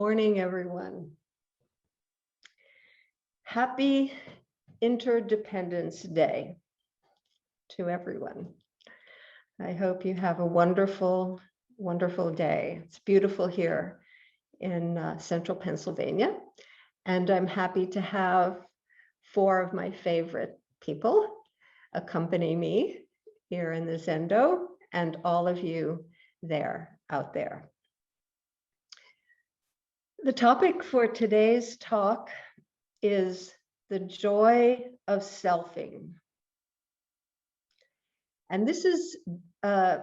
Morning, everyone. Happy Interdependence Day to everyone. I hope you have a wonderful, wonderful day. It's beautiful here in central Pennsylvania, and I'm happy to have four of my favorite people accompany me here in the Zendo and all of you out there. The topic for today's talk is the joy of selfing. And this is a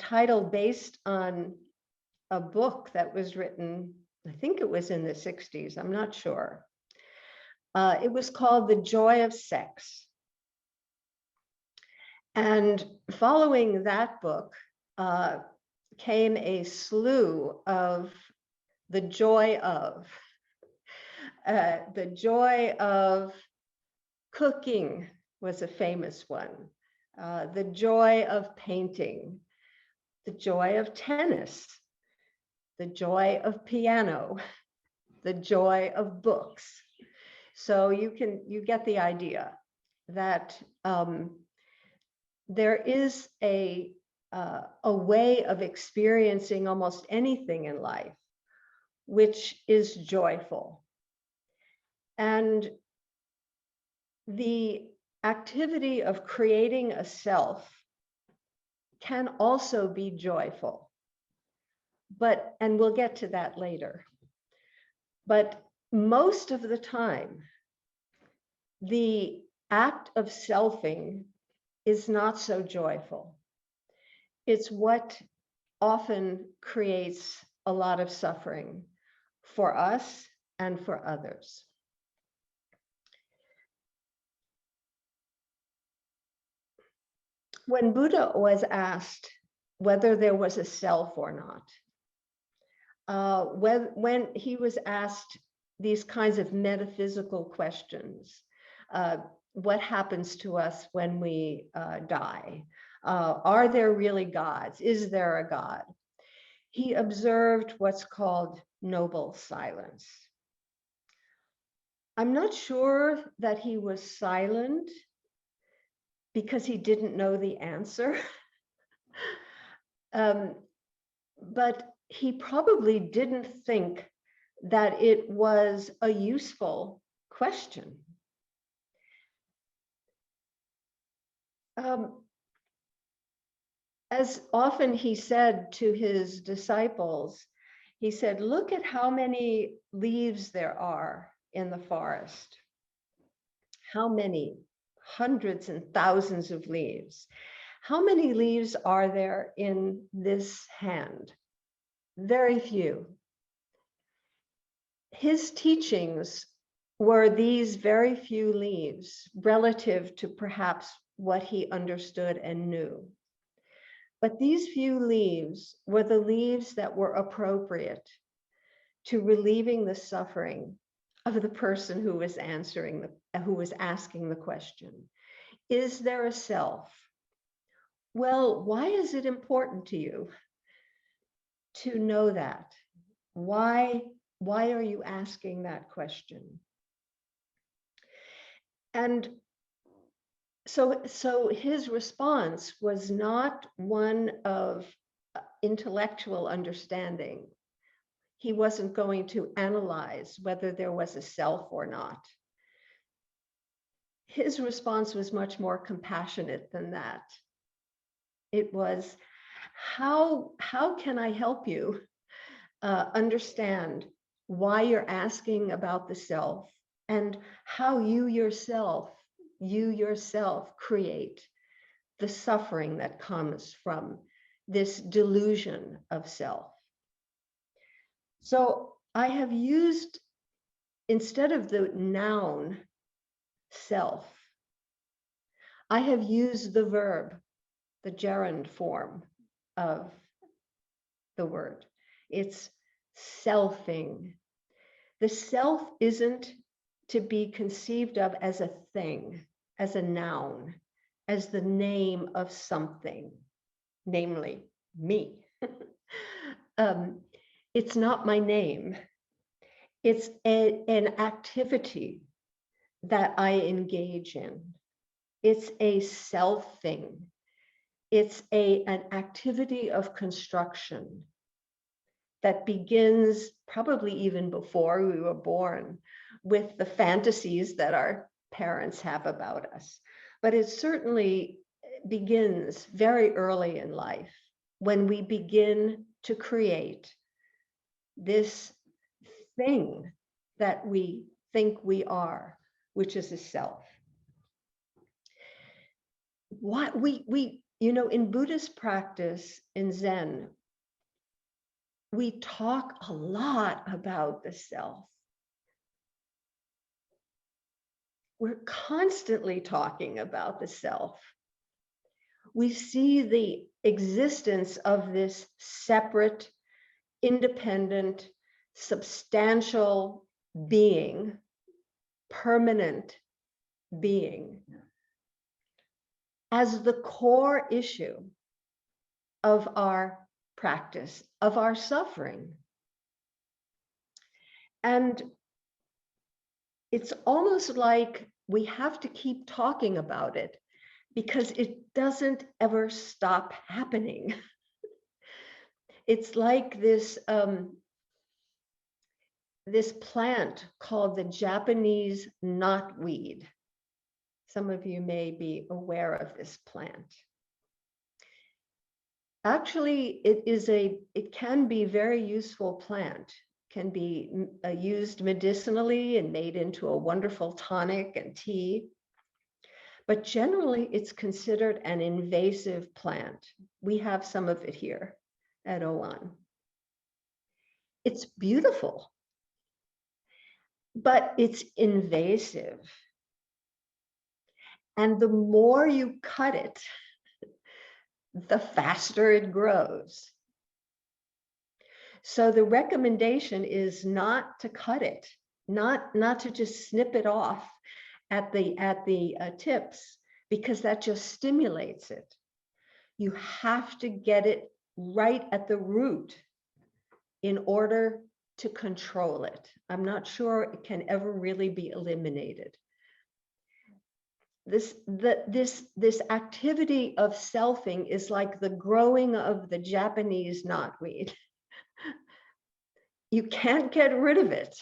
title based on a book that was written, I think it was in the 60s, I'm not sure. It was called The Joy of Sex. And following that book came a slew of the joy of cooking was a famous one. The joy of painting, the joy of tennis, the joy of piano, the joy of books. So you get the idea that there is a way of experiencing almost anything in life which is joyful. And the activity of creating a self can also be joyful. And we'll get to that later. But most of the time, the act of selfing is not so joyful. It's what often creates a lot of suffering for us and for others. When Buddha was asked whether there was a self or not, when he was asked these kinds of metaphysical questions, what happens to us when we die? Are there really gods? Is there a God? He observed what's called noble silence. I'm not sure that he was silent because he didn't know the answer. But he probably didn't think that it was a useful question. As often he said to his disciples, he said, look at how many leaves there are in the forest. How many? Hundreds and thousands of leaves. How many leaves are there in this hand? Very few. His teachings were these very few leaves relative to perhaps what he understood and knew. But these few leaves were the leaves that were appropriate to relieving the suffering of the person who was asking the question. Is there a self? Well, why is it important to you to know that? Why are you asking that question? And so his response was not one of intellectual understanding. He wasn't going to analyze whether there was a self or not. His response was much more compassionate than that. It was, how can I help you understand why you're asking about the self and how you yourself create the suffering that comes from this delusion of self. So I have used, instead of the noun self, I have used the verb, the gerund form of the word. It's selfing. The self isn't to be conceived of as a thing, as a noun, as the name of something, namely me. It's not my name. It's an activity that I engage in. It's a self thing. It's an activity of construction that begins probably even before we were born with the fantasies that our parents have about us. But it certainly begins very early in life when we begin to create this thing that we think we are, which is a self. What we in Buddhist practice, in Zen, we talk a lot about the self. We're constantly talking about the self. We see the existence of this separate, independent, substantial being, permanent being, as the core issue of our practice, of our suffering. And it's almost like we have to keep talking about it because it doesn't ever stop happening. It's like this plant called the Japanese knotweed. Some of you may be aware of this plant. Actually, it can be a very useful plant. Can be used medicinally and made into a wonderful tonic and tea. But generally, it's considered an invasive plant. We have some of it here at Oan. It's beautiful, but it's invasive. And the more you cut it, the faster it grows. So the recommendation is not to cut it, not to just snip it off at the tips, because that just stimulates it. You have to get it right at the root in order to control it. I'm not sure it can ever really be eliminated. This activity of selfing is like the growing of the Japanese knotweed. You can't get rid of it.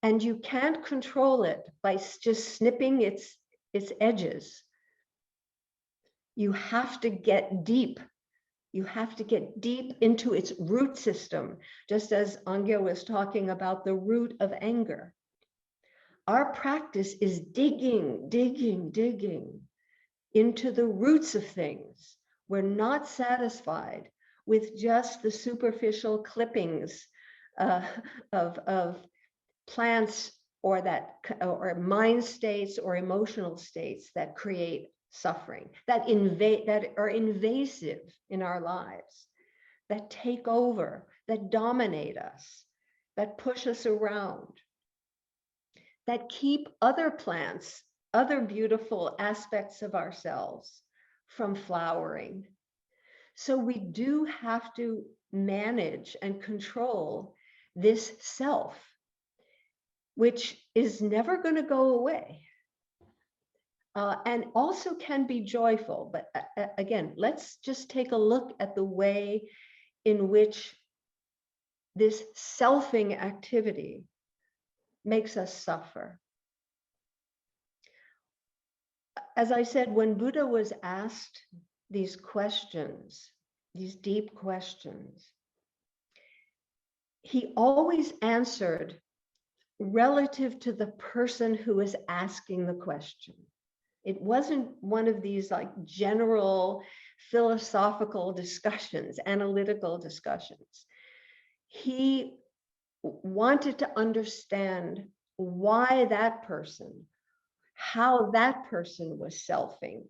And you can't control it by just snipping its edges. You have to get deep. You have to get deep into its root system, just as Angya was talking about the root of anger. Our practice is digging into the roots of things. We're not satisfied with just the superficial clippings of plants or mind states or emotional states that create suffering, that are invasive in our lives, that take over, that dominate us, that push us around, that keep other plants, other beautiful aspects of ourselves from flowering. So we do have to manage and control this self, which is never going to go away. And also can be joyful. But again, let's just take a look at the way in which this selfing activity makes us suffer. As I said, when Buddha was asked these questions, these deep questions, he always answered relative to the person who was asking the question. It wasn't one of these like general philosophical discussions, analytical discussions. He wanted to understand why that person, how that person was selfing,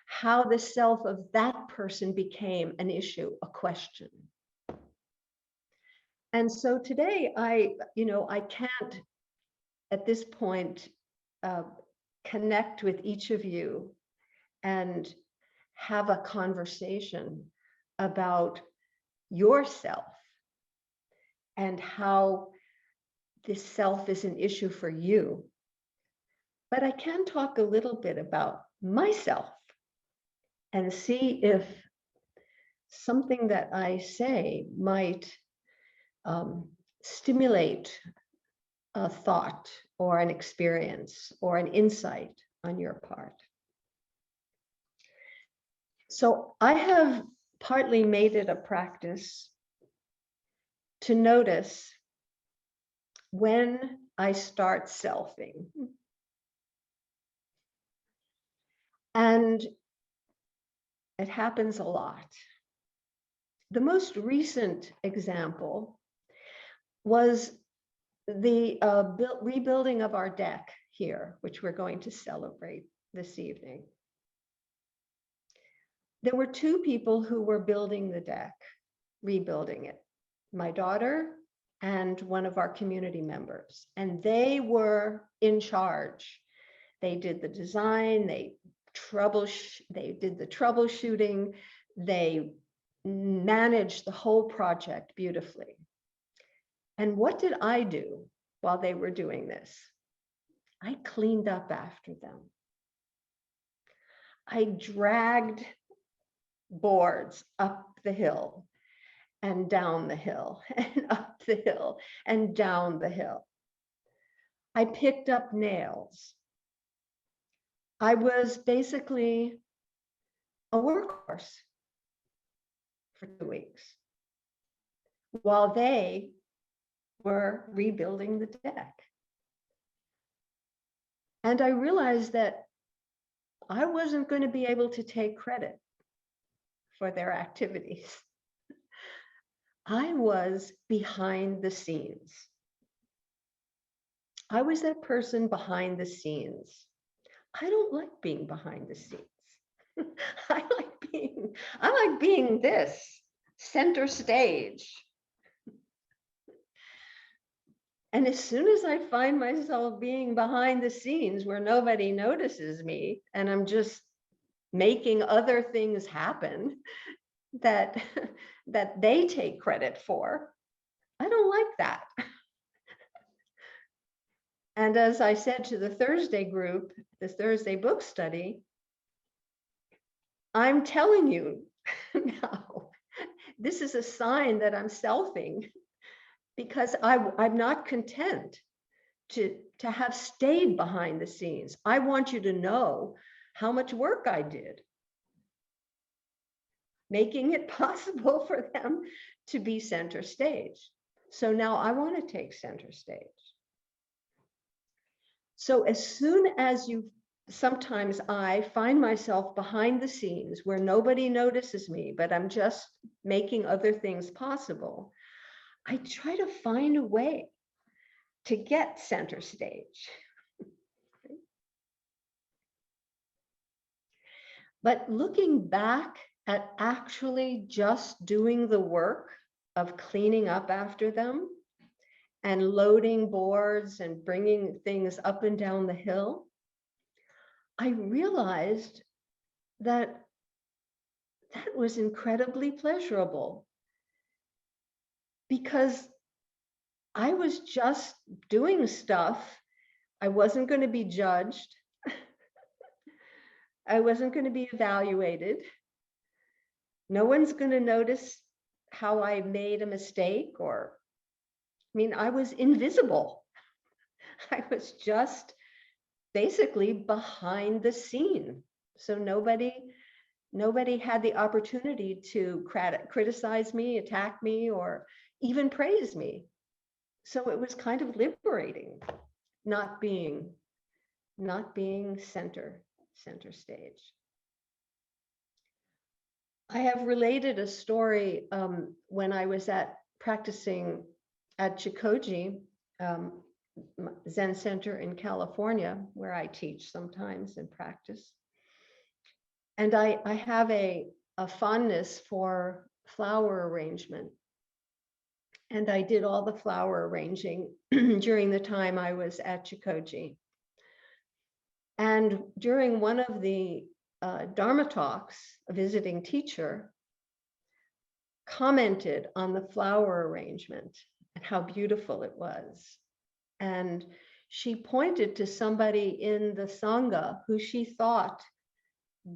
how the self of that person became an issue, a question. And so today I can't at this point connect with each of you and have a conversation about yourself and how this self is an issue for you. But I can talk a little bit about myself and see if something that I say might stimulate a thought or an experience or an insight on your part. So I have partly made it a practice to notice when I start selfing. And it happens a lot. The most recent example was the rebuilding of our deck here, which we're going to celebrate this evening. There were two people who were building the deck, rebuilding it, my daughter and one of our community members, and they were in charge. They did the design, they did the troubleshooting, they managed the whole project beautifully. And what did I do while they were doing this? I cleaned up after them. I dragged boards up the hill and down the hill and up the hill and down the hill. I picked up nails. I was basically a workhorse for 2 weeks while they were rebuilding the deck. And I realized that I wasn't going to be able to take credit for their activities. I was behind the scenes. I was that person behind the scenes. I don't like being behind the scenes. I like being this, center stage. And as soon as I find myself being behind the scenes where nobody notices me and I'm just making other things happen that they take credit for, I don't like that. And as I said to the Thursday group, this Thursday book study, I'm telling you now, this is a sign that I'm selfing, because I'm not content to have stayed behind the scenes. I want you to know how much work I did, making it possible for them to be center stage. So now I want to take center stage. So as soon as sometimes I find myself behind the scenes where nobody notices me, but I'm just making other things possible, I try to find a way to get center stage. But looking back at actually just doing the work of cleaning up after them and loading boards and bringing things up and down the hill, I realized that that was incredibly pleasurable, because I was just doing stuff. I wasn't going to be judged. I wasn't going to be evaluated. No one's going to notice how I made a mistake, I was invisible. I was just basically behind the scene. So nobody had the opportunity to criticize me, attack me, or even praise me. So it was kind of liberating, not being center stage. I have related a story when I was practicing at Chikoji Zen Center in California, where I teach sometimes and practice. And I have a fondness for flower arrangement. And I did all the flower arranging during the time I was at Chikoji. And during one of the Dharma talks, a visiting teacher commented on the flower arrangement and how beautiful it was. And she pointed to somebody in the Sangha who she thought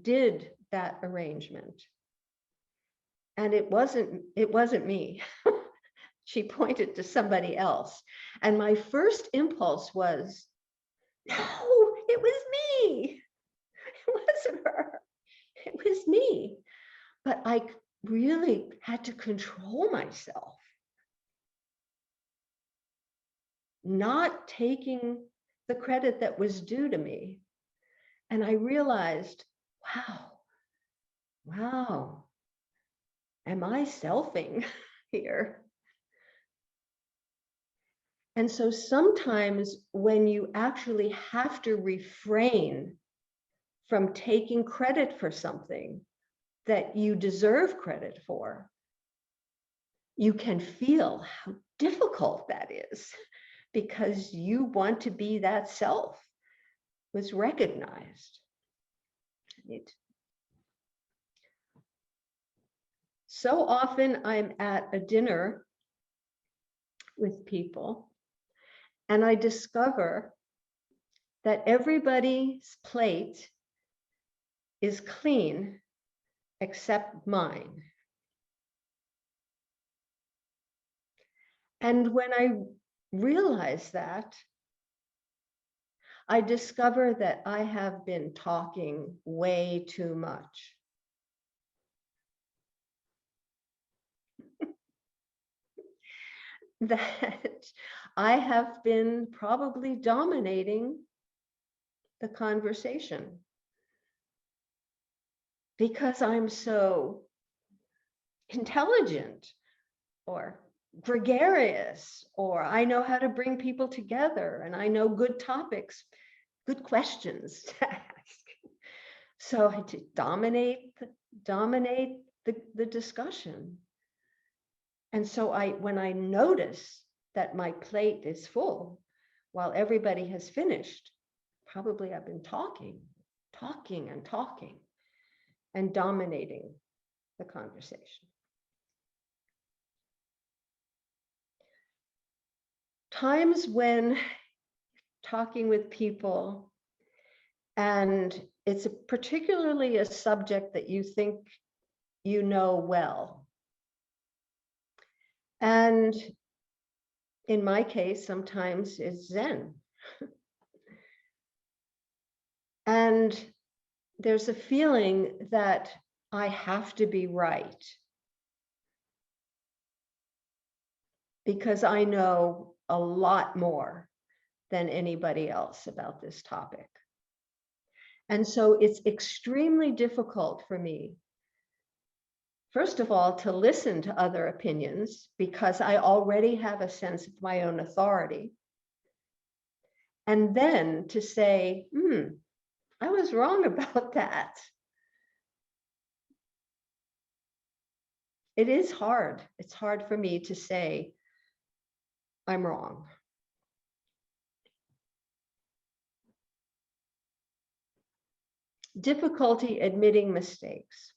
did that arrangement. And it wasn't me. She pointed to somebody else. And my first impulse was, no, it was me. It wasn't her. It was me. But I really had to control myself, not taking the credit that was due to me. And I realized, wow, am I selfing here? And so sometimes when you actually have to refrain from taking credit for something that you deserve credit for, you can feel how difficult that is, because you want to be that self was recognized. So often I'm at a dinner with people and I discover that everybody's plate is clean except mine. And when I realize that, I discover that I have been talking way too much. That I have been probably dominating the conversation because I'm so intelligent or gregarious, or I know how to bring people together and I know good topics, good questions to ask. So I to dominate the discussion. And so when I notice that my plate is full while everybody has finished, probably I've been talking and dominating the conversation. Times when talking with people and it's particularly a subject that you think you know well. And in my case, sometimes it's Zen. And there's a feeling that I have to be right because I know a lot more than anybody else about this topic. And so it's extremely difficult for me, first of all, to listen to other opinions because I already have a sense of my own authority. And then to say, I was wrong about that. It is hard. It's hard for me to say, I'm wrong. Difficulty admitting mistakes.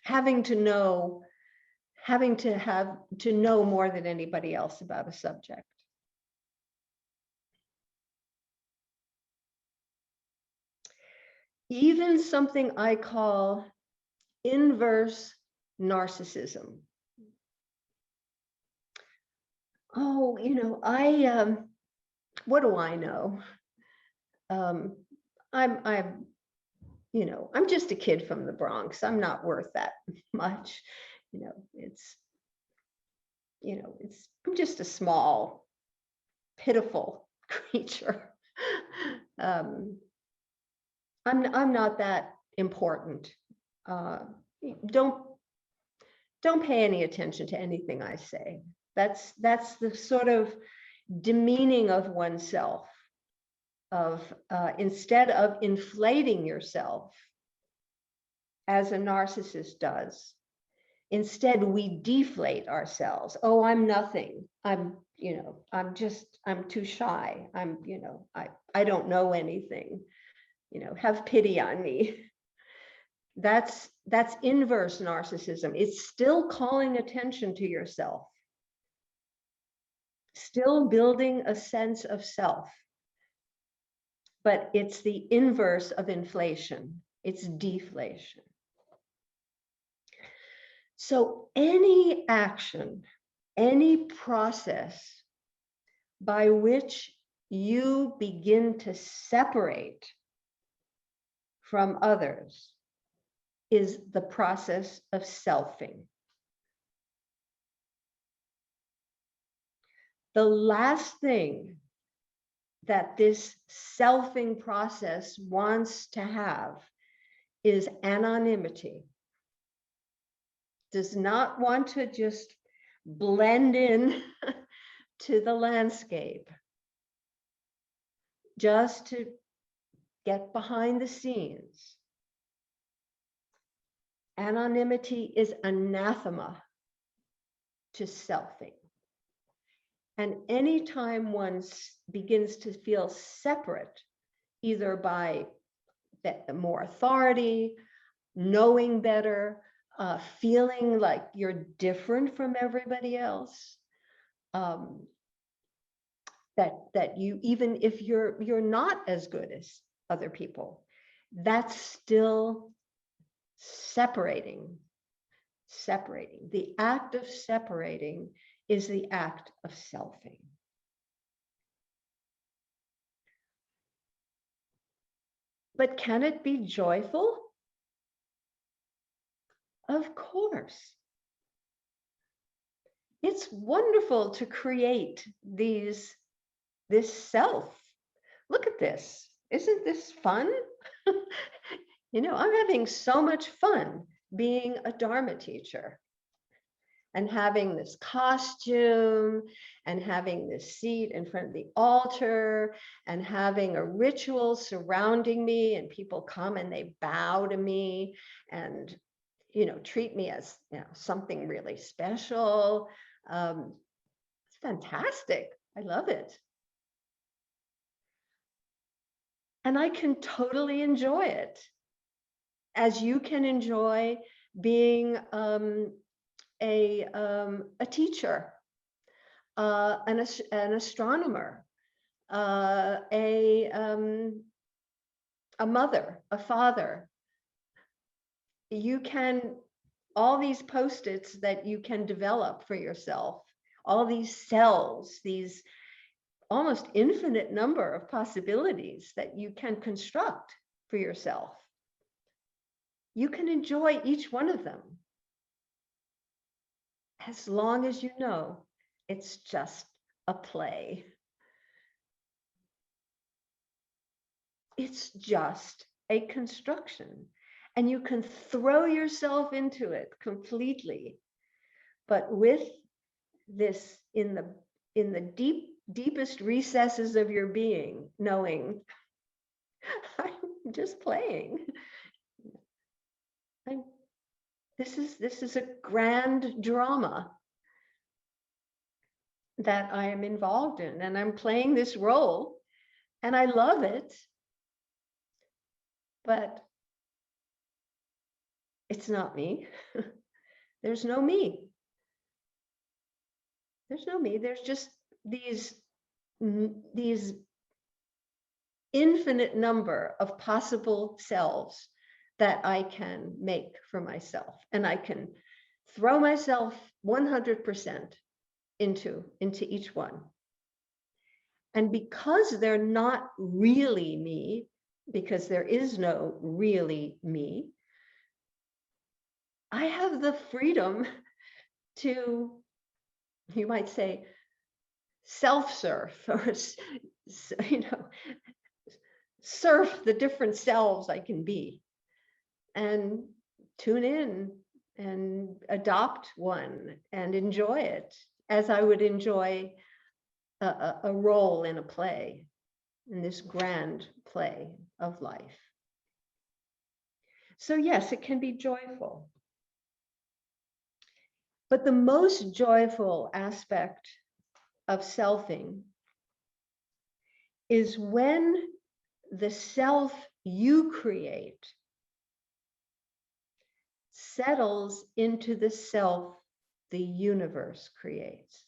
Having to know more than anybody else about a subject. Even something I call inverse narcissism. Oh, what do I know? I'm just a kid from the Bronx. I'm not worth that much. I'm just a small, pitiful creature. I'm not that important. Don't pay any attention to anything I say. That's the sort of demeaning of oneself. Instead of inflating yourself as a narcissist does, instead we deflate ourselves. Oh, I'm nothing. I'm too shy. I don't know anything. Have pity on me. That's inverse narcissism. It's still calling attention to yourself, still building a sense of self, but it's the inverse of inflation. It's deflation. So any action, any process by which you begin to separate from others is the process of selfing. The last thing that this selfing process wants to have is anonymity. Does not want to just blend in to the landscape, just to get behind the scenes. Anonymity is anathema to selfing. And anytime one begins to feel separate, either by more authority, knowing better, feeling like you're different from everybody else, that you, even if you're not as good as other people, that's still separating. The act of separating is the act of selfing. But can it be joyful? Of course. It's wonderful to create this self. Look at this. Isn't this fun? You know, I'm having so much fun being a Dharma teacher and having this costume and having this seat in front of the altar and having a ritual surrounding me, and people come and they bow to me and, you know, treat me as, you know, something really special. It's fantastic. I love it. And I can totally enjoy it, as you can enjoy being a teacher, an astronomer, a mother, a father. You can, all these post-its that you can develop for yourself, all these cells, these almost infinite number of possibilities that you can construct for yourself. You can enjoy each one of them, as long as you know it's just a play. It's just a construction, and you can throw yourself into it completely, but with this in the deepest recesses of your being, knowing I'm just playing. This is a grand drama that I am involved in, and I'm playing this role, and I love it, but it's not me. There's no me. There's no me. There's just these infinite number of possible selves that I can make for myself, and I can throw myself 100% into each one. And because they're not really me, because there is no really me, I have the freedom to, you might say, self-surf, or, you know, surf the different selves I can be, and tune in and adopt one and enjoy it as I would enjoy a role in a play, in this grand play of life. So yes, it can be joyful. But the most joyful aspect of selfing is when the self you create settles into the self the universe creates.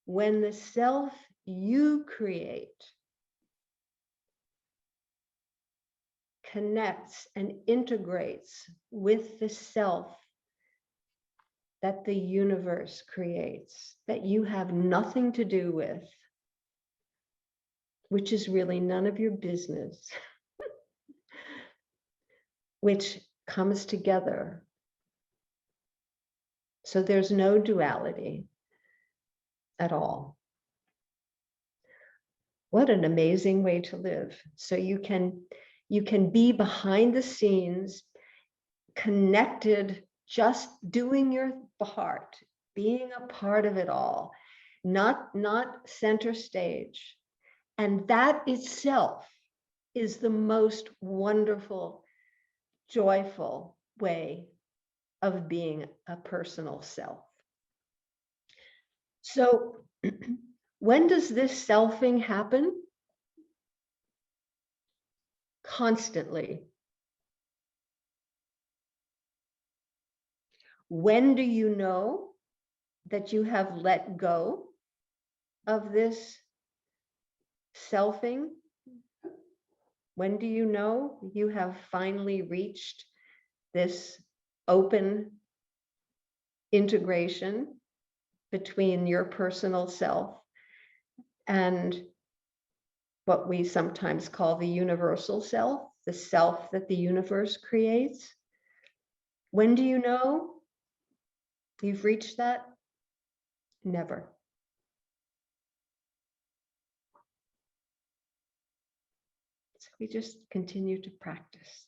When the self you create connects and integrates with the self that the universe creates, that you have nothing to do with, which is really none of your business, which comes together. So there's no duality at all. What an amazing way to live. So you can be behind the scenes, connected, just doing your part, being a part of it all, not center stage. And that itself is the most wonderful, joyful way of being a personal self. So when does this selfing happen? Constantly. When do you know that you have let go of this selfing? When do you know you have finally reached this open integration between your personal self and what we sometimes call the universal self, the self that the universe creates? When do you know you've reached that? Never. So we just continue to practice.